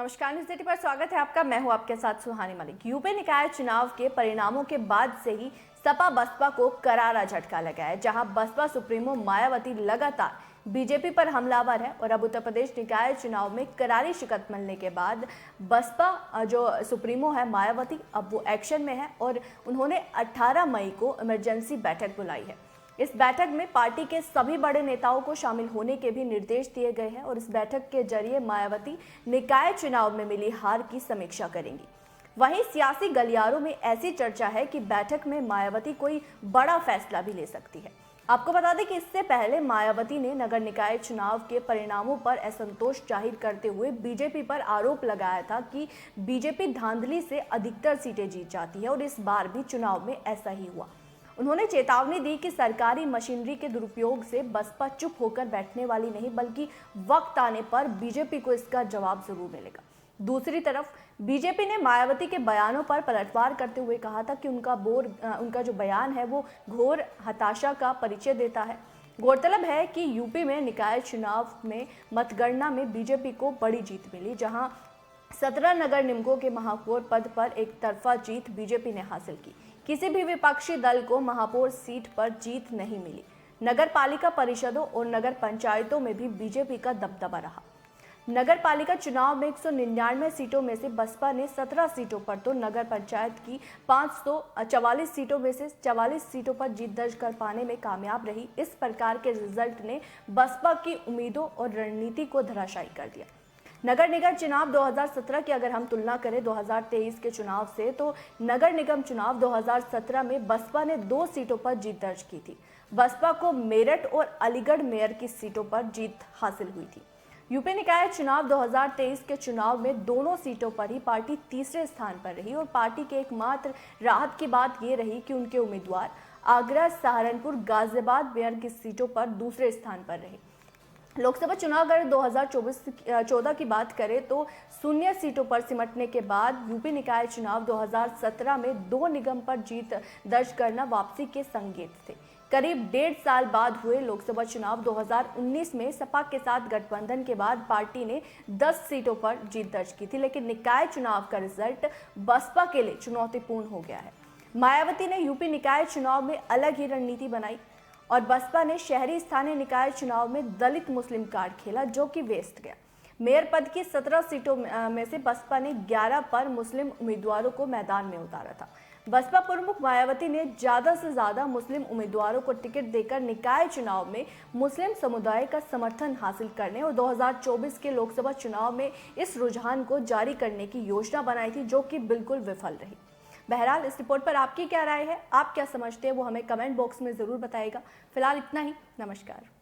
नमस्कार, न्यूज़ 80 पर स्वागत है आपका। मैं हूं आपके साथ सुहानी मलिक। यूपी निकाय चुनाव के परिणामों के बाद से ही सपा बसपा को करारा झटका लगा है, जहां बसपा सुप्रीमो मायावती लगातार बीजेपी पर हमलावर है और अब उत्तर प्रदेश निकाय चुनाव में करारी शिकस्त मिलने के बाद बसपा जो सुप्रीमो है मायावती, अब वो एक्शन में है और उन्होंने 18 मई को इमरजेंसी बैठक बुलाई है। इस बैठक में पार्टी के सभी बड़े नेताओं को शामिल होने के भी निर्देश दिए गए हैं और इस बैठक के जरिए मायावती निकाय चुनाव में मिली हार की समीक्षा करेंगी। वहीं सियासी गलियारों में ऐसी चर्चा है कि बैठक में मायावती कोई बड़ा फैसला भी ले सकती है। आपको बता दें कि इससे पहले मायावती ने नगर निकाय चुनाव के परिणामों पर असंतोष जाहिर करते हुए बीजेपी पर आरोप लगाया था कि बीजेपी धांधली से अधिकतर सीटें जीत जाती है और इस बार भी चुनाव में ऐसा ही हुआ। उन्होंने चेतावनी दी कि सरकारी मशीनरी के दुरुपयोग से बसपा चुप होकर बैठने वाली नहीं, बल्कि वक्त आने पर बीजेपी को इसका जवाब जरूर मिलेगा। दूसरी तरफ बीजेपी ने मायावती के बयानों पर पलटवार करते हुए कहा था कि उनका जो बयान है वो घोर हताशा का परिचय देता है। गौरतलब है कि यूपी में निकाय चुनाव में मतगणना में बीजेपी को बड़ी जीत मिली, जहां 17 नगर निगमों के महापौर पद पर एक तरफा जीत बीजेपी ने हासिल की। किसी भी विपक्षी दल को महापौर सीट पर जीत नहीं मिली। नगर पालिका परिषदों और नगर पंचायतों में भी बीजेपी का दबदबा रहा। नगर पालिका चुनाव में 199 सीटों में से बसपा ने 17 सीटों पर तो नगर पंचायत की 544 सीटों में से 44 सीटों पर जीत दर्ज कर पाने में कामयाब रही। इस प्रकार के रिजल्ट ने बसपा की उम्मीदों और रणनीति को धराशायी कर दिया। नगर निगम चुनाव 2017 की अगर हम तुलना करें 2023 के चुनाव से, तो नगर निगम चुनाव 2017 में बसपा ने 2 सीटों पर जीत दर्ज की थी। बसपा को मेरठ और अलीगढ़ मेयर की सीटों पर जीत हासिल हुई थी। यूपी निकाय चुनाव 2023 के चुनाव में दोनों सीटों पर ही पार्टी तीसरे स्थान पर रही और पार्टी के एकमात्र राहत की बात यह रही कि उनके उम्मीदवार आगरा, सहारनपुर, गाजियाबाद मेयर की सीटों पर दूसरे स्थान पर रहे। लोकसभा चुनाव अगर 2014 की बात करें तो 0 सीटों पर सिमटने के बाद यूपी निकाय चुनाव 2017 में 2 निगम पर जीत दर्ज करना वापसी के संकेत थे। करीब 1.5 साल बाद हुए लोकसभा चुनाव 2019 में सपा के साथ गठबंधन के बाद पार्टी ने 10 सीटों पर जीत दर्ज की थी, लेकिन निकाय चुनाव का रिजल्ट बसपा के लिए चुनौतीपूर्ण हो गया है। मायावती ने यूपी निकाय चुनाव में अलग ही रणनीति बनाई और बसपा ने शहरी स्थानीय निकाय चुनाव में दलित मुस्लिम कार्ड खेला, जो कि वेस्ट गया। मेयर पद की 17 सीटों में से बसपा ने 11 पर मुस्लिम उम्मीदवारों को मैदान में उतारा था। बसपा प्रमुख मायावती ने ज्यादा से ज्यादा मुस्लिम उम्मीदवारों को टिकट देकर निकाय चुनाव में मुस्लिम समुदाय का समर्थन हासिल करने और 2024 के लोकसभा चुनाव में इस रुझान को जारी करने की योजना बनाई थी, जो कि बिल्कुल विफल रही। बहरहाल इस रिपोर्ट पर आपकी क्या राय है, आप क्या समझते हैं, वो हमें कमेंट बॉक्स में जरूर बताइएगा। फिलहाल इतना ही। नमस्कार।